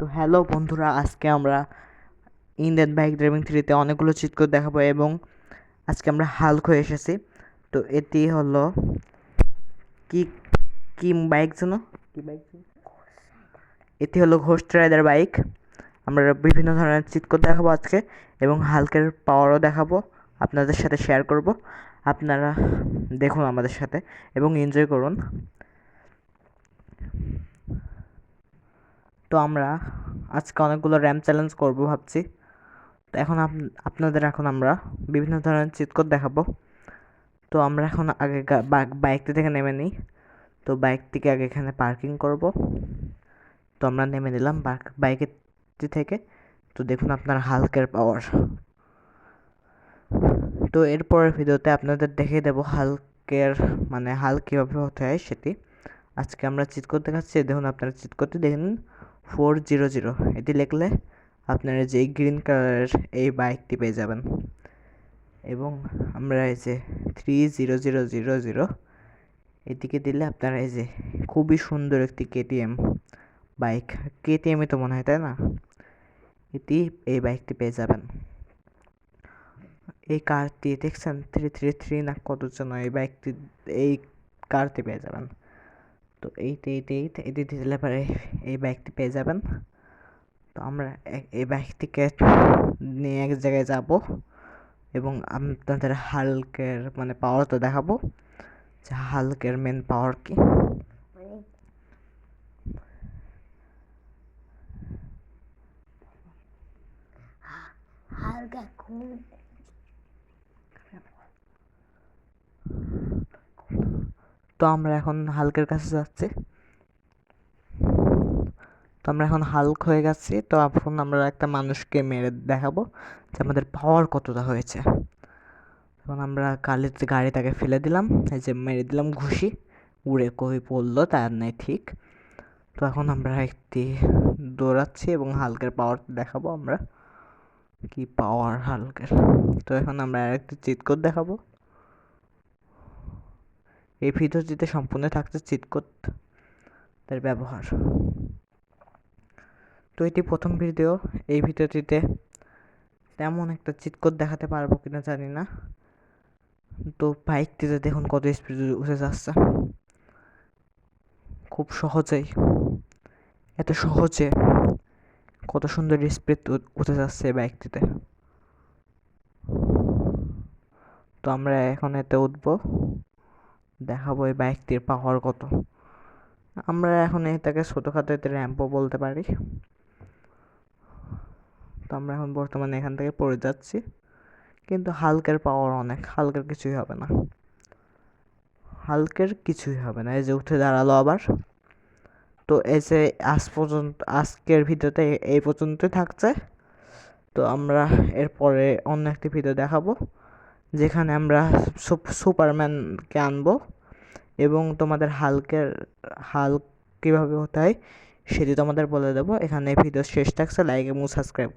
তো হ্যালো বন্ধুরা, আজকে আমরা ইন্ডিয়ান বাইক ড্রাইভিং 3-তে অনেকগুলো চিট কোড দেখাবো এবং আজকে আমরা হাল্ক হয়ে এসেছি। তো এটি হলো কি কি বাইক যেন কি বাইক এটি হলো ঘোস্ট রাইডার বাইক। আমরা বিভিন্ন ধরনের চিট কোড দেখাবো আজকে এবং হাল্কের পাওয়ারও দেখাবো, আপনাদের সাথে শেয়ার করব। আপনারা দেখুন আমাদের সাথে এবং এনজয় করুন। তো আমরা আজকে অনেকগুলো র্যাম চ্যালেঞ্জ করব ভাবছি। তো এখন আপনাদের আমরা বিভিন্ন ধরনের চিট কোড দেখাবো। তো আমরা এখন আগে বাইকটি থেকে নেমে নিই। তো বাইকটিকে আগে এখানে পার্কিং করব। তো আমরা নেমে নিলাম বাইকটি থেকে। তো দেখুন আপনার হাল্কের পাওয়ার। তো এরপরের ভিডিওতে আপনাদের দেখিয়ে দেবো হাল্কের হাল্ক কীভাবে হতে হয় সেটি। আজকে আমরা চিট কোড দেখাচ্ছি। দেখুন আপনারা চিট কোডটি দেখে নিন 400। এটি লিখলে আপনারা যে গ্রিন কালারের এই বাইকটি পেয়ে যাবেন। এবং আমরা এই যে 30000 এদিকে দিলে আপনারা এই যে খুবই সুন্দর একটি কেটিএম বাইক, কেটিএমই তো মনে হয়, তাই না? এই বাইকটি পেয়ে যাবেন। এই কারটি দেখছেন 333 না কত যেন, এই কারটি পেয়ে যাবেন। তো এটি দিলে পরে এই বাইকটি পেয়ে যাবেন। তো আমরা এই বাইকটিকে নিয়ে এক জায়গায় যাব এবং আপনাদের হাল্কের পাওয়ার তো দেখাবো যে হাল্কের মেন পাওয়ার কি। তো আমরা এখন হাল্কের কাছে যাচ্ছি। তো আমরা এখন হাল্ক হয়ে গেছি। তো এখন আমরা একটা মানুষকে মেরে দেখাবো যে আমাদের পাওয়ার কতটা হয়েছে। তখন আমরা গাড়িটাকে ফেলে দিলাম, এই যে মেরে দিলাম ঘুষি, উড়ে কই পড়লো তার নেই ঠিক। তো এখন আমরা একটি দৌড়াচ্ছি এবং হাল্কের পাওয়ার দেখাবো আমরা, কি পাওয়ার হাল্কের। তো এখন আমরা আরেকটি চিট কোড দেখাবো। এই ভিডিওটিতে সম্পূর্ণ থাকছে চিট কোড তার ব্যবহার। তো এটি প্রথম ভিডিও। এই ভিডিওটিতে তেমন একটা চিট কোড দেখাতে পারবো কিনা জানি না। তো বাইকটিতে দেখুন কত স্পিড উঠে যাচ্ছে, খুব সহজেই, এত সহজে কত সুন্দর স্পিড উঠে যাচ্ছে বাইকটিতে। তো আমরা এখন এতে উঠবো, দেখাবো এই বাইকটির পাওয়ার কত। আমরা এখন এটাকে ছোটোখাটো এতে র্যাম্পও বলতে পারি। তো আমরা এখন বর্তমানে এখান থেকে পড়ে যাচ্ছি, কিন্তু হাল্কের পাওয়ার অনেক, হাল্কের কিছুই হবে না, হাল্কের কিছুই হবে না। এই যে উঠে দাঁড়ালো আবার। তো এই যে আজকের ভিডিওতে এই পর্যন্তই থাকছে। তো আমরা এরপরে অন্য একটি ভিডিও দেখাবো যেখানে আমরা সুপারম্যানকে আনবো এবং তোমাদের হাল্ক কীভাবে হতে হয় সেটি তোমাদের বলে দেবো। এখানে ভিডিও শেষ থাকছে। লাইক এবং সাবস্ক্রাইব।